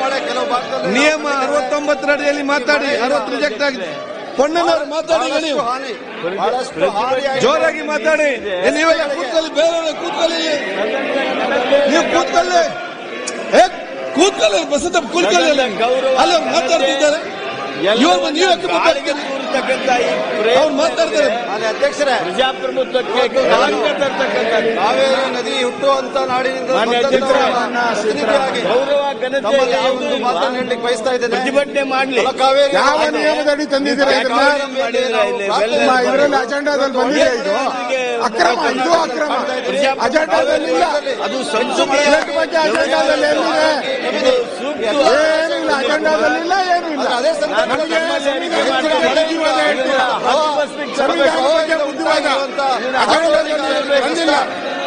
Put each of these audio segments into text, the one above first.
ಮಳೆ ಕೆಲವು ಭಾಗದಲ್ಲಿ ನಿಯಮ 69 ಅಡಿಯಲ್ಲಿ ಮಾತಾಡಿ 60 ರಿಜೆಕ್ಟ್ ಆಗಿದೆ. ಪೊನ್ನನವರು ಮಾತಾಡಿ, ನೀವು ಜೋರಾಗಿ ಮಾತಾಡಿ. ನೀವೆಲ್ಲ ಕೂತ್ಕೊಳ್ಳಿ, ಬೇರೆ ಕೂತ್ಕೊಳ್ಳಿ, ನೀವು ಕೂತ್ಕೊಳ್ಳಿ, ಕೂತ್ಕೊಳ್ಳಿ, ಬಸಂತ ಕೂತ್ಕೊಳ್ಳಿ. ಅಲ್ಲ ಮಾತಾಡ್ತಿದ್ದಾರೆ, ಅವ್ರು ಮಾತಾಡ್ತಾರೆ. ಅಧ್ಯಕ್ಷರೇ, ಪ್ರಜಾಪ್ರಭುತ್ವಕ್ಕೆ ಕಾವೇರಿ ನದಿ ಹುಟ್ಟುವಂತ ನಾಡಿನಿಂದ ಗೌರವ ಘನತೆ ಮಾತನಾಡಲಿಕ್ಕೆ ಬಯಸ್ತಾ ಇದ್ದೇನೆ. ಪ್ರತಿಭಟನೆ ಮಾಡಲಿ. ಕಾವೇರಿ ಯಾವ ನಿಯಮದಡಿ ತಂದಿದ್ದೀರಾ? ಇದರಲ್ಲಿ ಅಜೆಂಡಾದಲ್ಲಿ ಬಂದಿದೆ. ಇದು ಅಕ್ರಮ, ಇದು ಅಕ್ರಮ. ಅಜೆಂಡಾದಲ್ಲಿಲ್ಲ. ಅದು ಬಗ್ಗೆ ಅಜೆಂಡಾದಲ್ಲಿ ಏನಿದೆ? ಏನಿಲ್ಲ, ಅಜೆಂಡಾದಲ್ಲಿಲ್ಲ, ಏನೂ ಇಲ್ಲ. ಅದೇ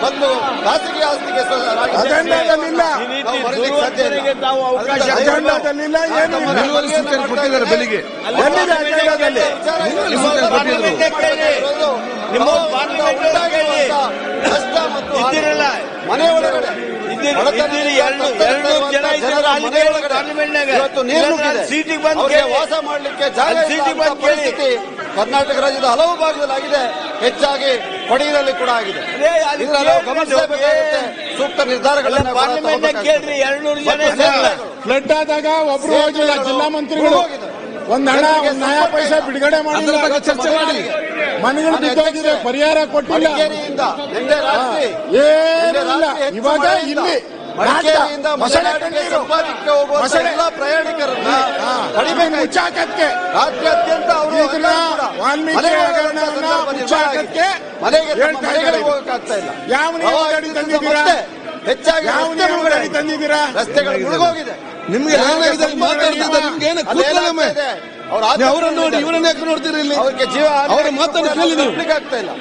ಮತ್ತು ಖಾಸಗಿ ಆಸ್ತಿಗೆ ಅಜೆಂಡಾದಲ್ಲಿಲ್ಲ, ಅಜೆಂಡಾದಲ್ಲಿಲ್ಲ, ಏನು ಕೊಟ್ಟಿದ್ದಾರೆ ಬೆಳಿಗ್ಗೆ. ಮನೆ ಒಳಗಡೆ ಸೀಟಿಗೆ ಬಂದು ವಾಸ ಮಾಡಲಿಕ್ಕೆ ಜಾಗ ಪರಿಸ್ಥಿತಿ ಕರ್ನಾಟಕ ರಾಜ್ಯದ ಹಲವು ಭಾಗದಲ್ಲಿ ಆಗಿದೆ, ಹೆಚ್ಚಾಗಿ ಕೊಡಗಿನಲ್ಲಿ ಕೂಡ ಆಗಿದೆ. ಗಮನಿಸಬೇಕಾಗುತ್ತೆ, ಸೂಕ್ತ ನಿರ್ಧಾರಗಳನ್ನು. ಫ್ಲಡ್ ಆದಾಗ ಒಬ್ರು ಹೋಗಿಲ್ಲ, ಜಿಲ್ಲಾ ಮಂತ್ರಿಗಳು ಒಂದ್ ಹಣ ನಯಾ ಪೈಸಾ ಬಿಡುಗಡೆ ಮಾಡಿಲ್ಲ, ಚರ್ಚೆ ಮಾಡಿ ಮನೆಗಳು ಬಿದ್ದೋಗಿದೆ, ಪರಿಹಾರ ಕೊಟ್ಟಿಲ್ಲ, ಏನಿಲ್ಲ. ಇವಾಗ ಇಲ್ಲಿ ಸಂಪಾದಕ್ಕೆ ಹೋಗುವ ಎಲ್ಲ ಪ್ರಯಾಣಿಕರನ್ನ ಕಡಿಮೆ ಮುಚ್ಚಾಕಕ್ಕೆ ರಾಜ್ಯಾದ್ಯಂತ ವಾಲ್ಮೀಕಿ ಹಗರಣವನ್ನ ಮುಚ್ಚಾಕಕ್ಕೆ ಮನೆಗೆ ಹೋಗಕ್ಕಾಗ್ತಾ ಇಲ್ಲ. ಯಾವ ನಿಯಮದಡಿ ತಂದಿದ್ದೀರಾ? ಹೆಚ್ಚಾಗಿ ಯಾವ ನಿಯಮದಡಿ ತಂದಿದ್ದೀರಾ? ರಸ್ತೆಗಳು ಮುಳುಗೋಗಿದೆ. ನಿಮ್ಗೆ ಅವರನ್ನು ನೋಡಿ ಇವರನ್ನ ಯಾಕೆ ನೋಡ್ತೀರಿ? ಇಲ್ಲಿ ಅವ್ರಿಗೆ ಜೀವ ಅವರ ಮಾತನ್ನು ಕೇಳಿ, ನೀವು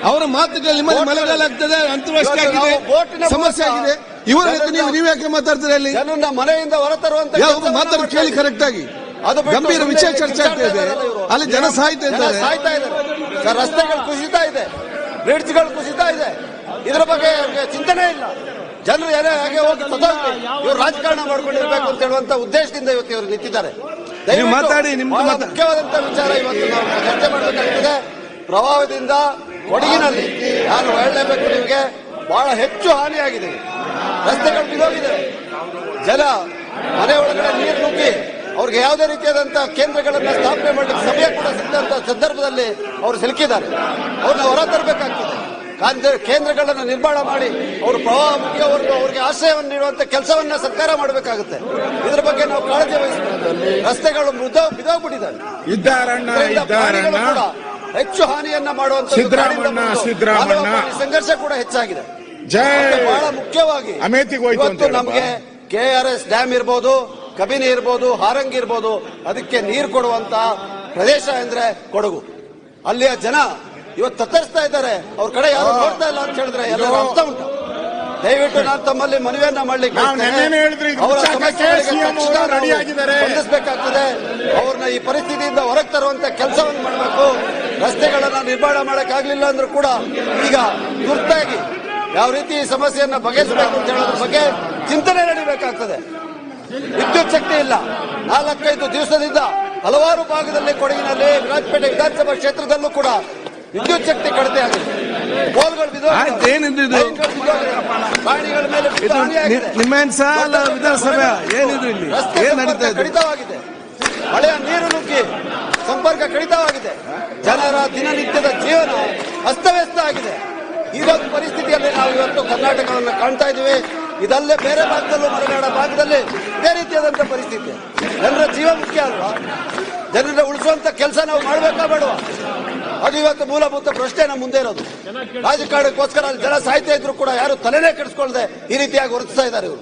ಅವರ ಮಾತು ಕೇಳಿ. ಮಳೆಗಾಲ ಆಗ್ತದೆ, ಅಂತರ್ವೃಷ್ಟಿ ಆಗಿದೆ, ಸಮಸ್ಯೆ ಆಗಿದೆ, ಇವರ ನೀವು ಯಾಕೆ ಮಾತಾಡ್ತೀರಿ? ಅಲ್ಲಿ ಜನರನ್ನ ಮನೆಯಿಂದ ಹೊರತರುವಂತ ಮಾತಾಡಿ ಕೇಳಿ ಕರೆಕ್ಟ್ ಆಗಿ. ಅದು ಗಂಭೀರ ವಿಷಯ ಚರ್ಚೆ ಆಗ್ತಾ ಇದೆ. ಅಲ್ಲಿ ಜನ ಸಾಯ್ತಾ ಇದ್ದಾರೆ. ರಸ್ತೆಗಳು ಕುಸಿತಾ ಇದೆ, ಬ್ರಿಡ್ಜ್ಗಳು ಕುಸಿತಾ ಇದೆ, ಇದರ ಬಗ್ಗೆ ಚಿಂತನೆ ಇಲ್ಲ. ಜನರು ಯಾರೇ ಹಾಗೆ ಹೋಗಿ ಇವರು ರಾಜಕಾರಣ ಮಾಡ್ಕೊಂಡಿರ್ಬೇಕು ಅಂತ ಹೇಳುವಂತ ಉದ್ದೇಶದಿಂದ ಇವತ್ತು ಇವರು ನಿಂತಿದ್ದಾರೆ. ಮಾತಾಡಿ. ಬಹಳ ಮುಖ್ಯವಾದಂತ ವಿಚಾರ ಇವತ್ತು ನಾವು ಚರ್ಚೆ ಮಾಡಬೇಕಾಗ್ತದೆ. ಪ್ರವಾಹದಿಂದ ಕೊಡಗಿನಲ್ಲಿ ನಾನು ಹೇಳಲೇಬೇಕು ನಿಮಗೆ, ಬಹಳ ಹೆಚ್ಚು ಹಾನಿಯಾಗಿದೆ. ರಸ್ತೆಗಳು ಬಿದ್ದೋಗಿದೆ, ಜನ ಮನೆ ಒಳಗಡೆ ನೀರು ನುಗ್ಗಿ ಅವ್ರಿಗೆ ಯಾವುದೇ ರೀತಿಯಾದಂತಹ ಕೇಂದ್ರಗಳನ್ನ ಸ್ಥಾಪನೆ ಮಾಡಲಿಕ್ಕೆ ಸಮಯ ಕೂಡ ಸಿಕ್ಕಂತ ಸಂದರ್ಭದಲ್ಲಿ ಅವರು ಸಿಲುಕಿದ್ದಾರೆ. ಅವ್ರನ್ನ ಹೊರ ತರಬೇಕಾಗ್ತದೆ. ಕೇಂದ್ರಗಳನ್ನು ನಿರ್ಮಾಣ ಮಾಡಿ ಅವರು ಪ್ರವಾಹ ಮುಗಿಯವರೆಗೂ ಅವರಿಗೆ ಆಶ್ರಯವನ್ನು ನೀಡುವಂತ ಕೆಲಸವನ್ನ ಸರ್ಕಾರ ಮಾಡಬೇಕಾಗುತ್ತೆ. ಇದರ ಬಗ್ಗೆ ನಾವು ಕಾಳಜಿ ವಹಿಸಬೇಕು. ರಸ್ತೆಗಳು ಬಿದ್ದೋಗ್ಬಿಟ್ಟಿದ್ದಾರೆ, ಹೆಚ್ಚು ಹಾನಿಯನ್ನ ಮಾಡುವಂತ ಸಂಘರ್ಷ ಕೂಡ ಹೆಚ್ಚಾಗಿದೆ. ಬಹಳ ಮುಖ್ಯವಾಗಿ ಇವತ್ತು ನಮಗೆ KRS ಡ್ಯಾಮ್ ಇರ್ಬೋದು, ಕಬಿನಿ ಇರ್ಬೋದು, ಹಾರಂಗಿ ಇರ್ಬೋದು, ಅದಕ್ಕೆ ನೀರು ಕೊಡುವಂತ ಪ್ರದೇಶ ಅಂದ್ರೆ ಕೊಡಗು. ಅಲ್ಲಿಯ ಜನ ಇವತ್ತು ತತ್ತರಿಸ್ತಾ ಇದ್ದಾರೆ. ಅವ್ರ ಕಡೆ ಯಾರು ನೋಡ್ತಾ ಇಲ್ಲ ಅಂತ ಹೇಳಿದ್ರೆ ಎಲ್ಲರೂ ಅರ್ಥ ಉಂಟು. ದಯವಿಟ್ಟು ನಾನು ತಮ್ಮಲ್ಲಿ ಮನವಿಯನ್ನ ಮಾಡ್ಲಿಕ್ಕೆ ಅವರ ಸ್ಪಂದಿಸಬೇಕಾಗ್ತದೆ. ಅವ್ರನ್ನ ಈ ಪರಿಸ್ಥಿತಿಯಿಂದ ಹೊರಗೆ ತರುವಂತ ಕೆಲಸವನ್ನು ಮಾಡಬೇಕು. ರಸ್ತೆಗಳನ್ನ ನಿರ್ಮಾಣ ಮಾಡಕ್ಕಾಗ್ಲಿಲ್ಲ ಅಂದ್ರೂ ಕೂಡ ಈಗ ತುರ್ತಾಗಿ ಯಾವ ರೀತಿ ಈ ಸಮಸ್ಯೆಯನ್ನ ಬಗೆಹರಿಸಬೇಕು ಅಂತ ಹೇಳೋದ್ರ ಬಗ್ಗೆ ಚಿಂತನೆ ನಡೀಬೇಕಾಗ್ತದೆ. ವಿದ್ಯುತ್ ಶಕ್ತಿ ಇಲ್ಲ. 4-5 ದಿವಸದಿಂದ ಹಲವಾರು ಭಾಗದಲ್ಲಿ ಕೊಡಗಿನಲ್ಲಿ ವಿರಾಜಪೇಟೆ ವಿಧಾನಸಭಾ ಕ್ಷೇತ್ರದಲ್ಲೂ ಕೂಡ ವಿದ್ಯುತ್ ಶಕ್ತಿ ಕಡಿಮೆ ಆಗಿದೆ. ಪೋಲ್ಗಳು ಕಡಿತವಾಗಿದೆ. ಮಳೆಯ ನೀರು ನುಗ್ಗಿ ಸಂಪರ್ಕ ಕಡಿತವಾಗಿದೆ. ಜನರ ದಿನನಿತ್ಯದ ಜೀವನ ಅಸ್ತವ್ಯಸ್ತ ಆಗಿದೆ. ಇದೊಂದು ಪರಿಸ್ಥಿತಿಯಲ್ಲಿ ನಾವು ಇವತ್ತು ಕರ್ನಾಟಕವನ್ನು ಕಾಣ್ತಾ ಇದ್ದೀವಿ. ಇದಲ್ಲೇ ಬೇರೆ ಭಾಗದಲ್ಲೂ, ಮಲೆನಾಡ ಭಾಗದಲ್ಲಿ ಇದೇ ರೀತಿಯಾದಂತಹ ಪರಿಸ್ಥಿತಿ. ಜನರ ಜೀವ ಮುಖ್ಯ ಅಲ್ವಾ? ಜನರನ್ನ ಉಳಿಸುವಂತ ಕೆಲಸ ನಾವು ಮಾಡಬೇಕಾ ಬೇಡವಾ? ಅದು ಇವತ್ತು ಮೂಲಭೂತ ಪ್ರಶ್ನೆ ನಮ್ಮ ಮುಂದೆ ಇರೋದು. ರಾಜಕಾರಣಕ್ಕೋಸ್ಕರ ಅಲ್ಲಿ ಜನ ಸಾಯ್ತಾ ಇದ್ರು ಕೂಡ ಯಾರು ತಲೆನೇ ಕೆಡಿಸ್ಕೊಳ್ಳದೆ ಈ ರೀತಿಯಾಗಿ ವರ್ತಿಸ್ತಾ ಇದ್ದಾರೆ ಇವರು.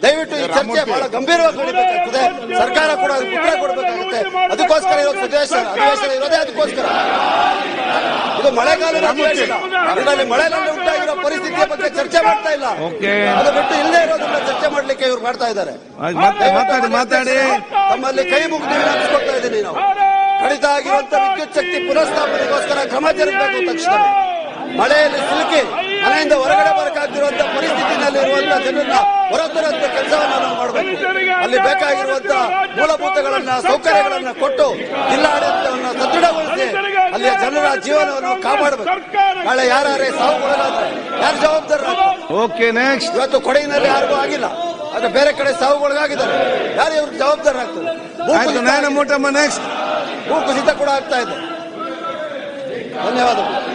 ದಯವಿಟ್ಟು ಈ ಚರ್ಚೆ ಬಹಳ ಗಂಭೀರವಾಗಿ ನಡೀಬೇಕಾಗ್ತದೆ. ಸರ್ಕಾರ ಕೂಡ ಅದಕ್ಕೆ ಉತ್ತರ ಕೊಡಬೇಕಾಗುತ್ತೆ. ಅದಕ್ಕೋಸ್ಕರ ಇವತ್ತು ಅಧಿವೇಶನ ಇರೋದೇ ಅದಕ್ಕೋಸ್ಕರ. ಇದು ಮಳೆಗಾಲದ ಅಧಿವೇಶನ. ಇದರಲ್ಲಿ ಮಳೆಯಲ್ಲಿ ಉಂಟಾಗಿರೋ ಪರಿಸ್ಥಿತಿಯ ಬಗ್ಗೆ ಚರ್ಚೆ ಮಾಡ್ತಾ ಇಲ್ಲ. ಅದು ಬಿಟ್ಟು ಇಲ್ಲೇ ಇರೋದನ್ನ ಚರ್ಚೆ ಮಾಡ್ಲಿಕ್ಕೆ ಇವ್ರು ಮಾಡ್ತಾ ಇದ್ದಾರೆ. ಮಾತಾಡಿ. ತಮ್ಮಲ್ಲಿ ಕೈ ಮುಗಿದು ವಿನಂತಿಸ್ಕೊಳ್ತಾ ಇದ್ದೀನಿ. ನಾವು ಕಡಿತ ಆಗಿರುವಂತ ವಿದ್ಯುತ್ ಶಕ್ತಿ ಪುನಃಸ್ಥಾಪನೆಗೋಸ್ಕರ ಕ್ರಮ ಜರುಗಬೇಕು. ತಕ್ಷಣ ಮಳೆಯಲ್ಲಿ ಸಿಲುಕಿ ಮನೆಯಿಂದ ಹೊರಗಡೆ ಬರಕಾಗ್ತಿರುವಂತಹ ಪರಿಸ್ಥಿತಿನಲ್ಲಿ ಇರುವಂತಹ ಜನರನ್ನ ಹೊರತರುವಂತ ಕೆಲಸವನ್ನ ನಾವು ಮಾಡಬೇಕು. ಅಲ್ಲಿ ಬೇಕಾಗಿ ಬೇಕಾಗಿರುವಂತಹ ಮೂಲಭೂತಗಳನ್ನ ಸೌಕರ್ಯಗಳನ್ನ ಕೊಟ್ಟು ಜಿಲ್ಲಾಡಳಿತವನ್ನು ಸದೃಢಗೊಳಿಸಿ ಅಲ್ಲಿಯ ಜನರ ಜೀವನವನ್ನು ಕಾಪಾಡಬೇಕು. ನಾಳೆ ಯಾರೇ ಸಾವುಗೊಳಗಾದ್ರೆ ಯಾರು ಜವಾಬ್ದಾರರಾಗ್ತಾರೆ? Okay, next. ಇವತ್ತು ಕೊಡಗಿನಲ್ಲಿ ಯಾರಿಗೂ ಆಗಿಲ್ಲ, ಆದ್ರೆ ಬೇರೆ ಕಡೆ ಸಾವುಗೊಳಗಾಗಿದ್ದಾರೆ. ಯಾರು ಇವ್ರಿಗೆ ಜವಾಬ್ದಾರರಾಗ್ತದೆ? ನೆಕ್ಸ್ಟ್. ಭೂ ಕುಸಿತ ಕೂಡ ಆಗ್ತಾ ಇದೆ. ಧನ್ಯವಾದಗಳು.